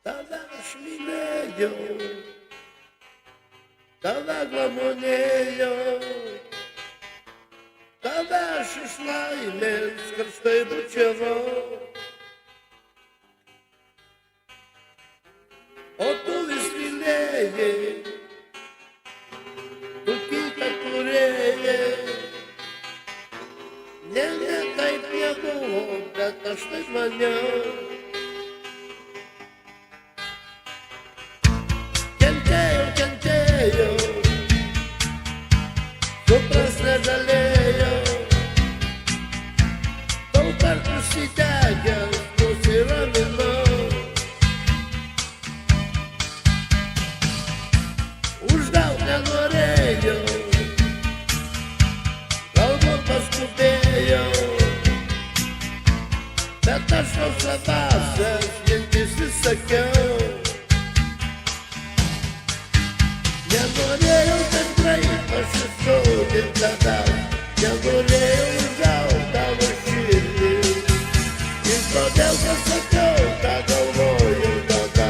Tada aš mylėjau, tave glamonėjau, tave aš iš laimės karštai bučiavau. O tu vis mylėjai, tu kitą turėjai. Ne, taip nebuvo, bet aš taip maniau. Kentėjau, supras negalėjau. Daug kartų užsidegęs, nusiraminau. Užgaut nenorėjau, galbūt paskubėjau, bet aš tau svarbiausias mintis įsakiau. Nenorėjau taip greit pasiskaudint tavęs, nenorėjau užgaut tavo širdį. Ir todėl pasakiau, ką galvojau tada,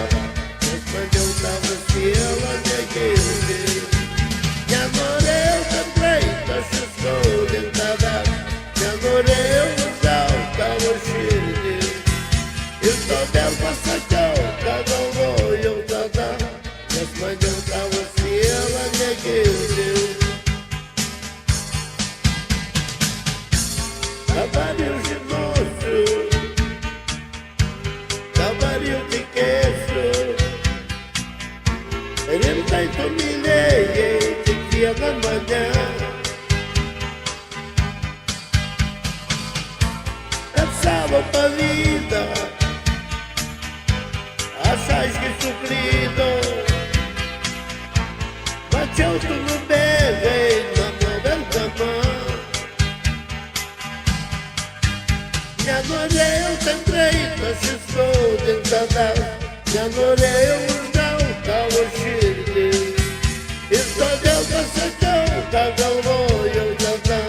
nes maniau tavo siela negirdi. Nenorėjau taip greit pasiskaudint tavęs, nenorėjau užgaut tavo širdį. Ir todėl pasakiau, ką galvojau tada, nes maniau tavo siela negirdi. Dabar jau žinosiu, dabar jau tikėsiu. Rimtai tu mylėjai tik vieną mane. Bet savo pavydą aš aiškiai suklydau. Mačiau, tu nubėgai namo verkdama. Nenorėjau taip greit pasiskaudint tavęs, nenorėjau užgaut tavo širdį. Ir todėl pasakiau, ką galvojau tada,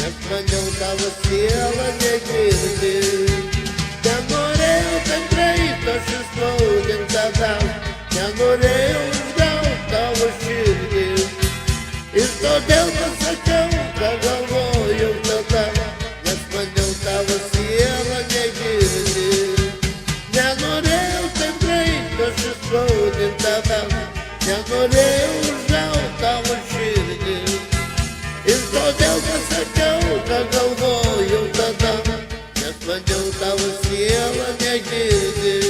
nes maniau tavo siela negirdi. Nenorėjau taip greit pasiskaudint tavęs, nenorėjau užgaut tavo širdį. Ir todėl pasakiau, ką galvojau tada, nes maniau tavo siela negirdi. Nenorėjau taip greit pasiskaudint tavęs, nenorėjau užgaut tavo širdį. Ir todėl pasakiau, ką galvojau tada, nes maniau tavo siela negirdi.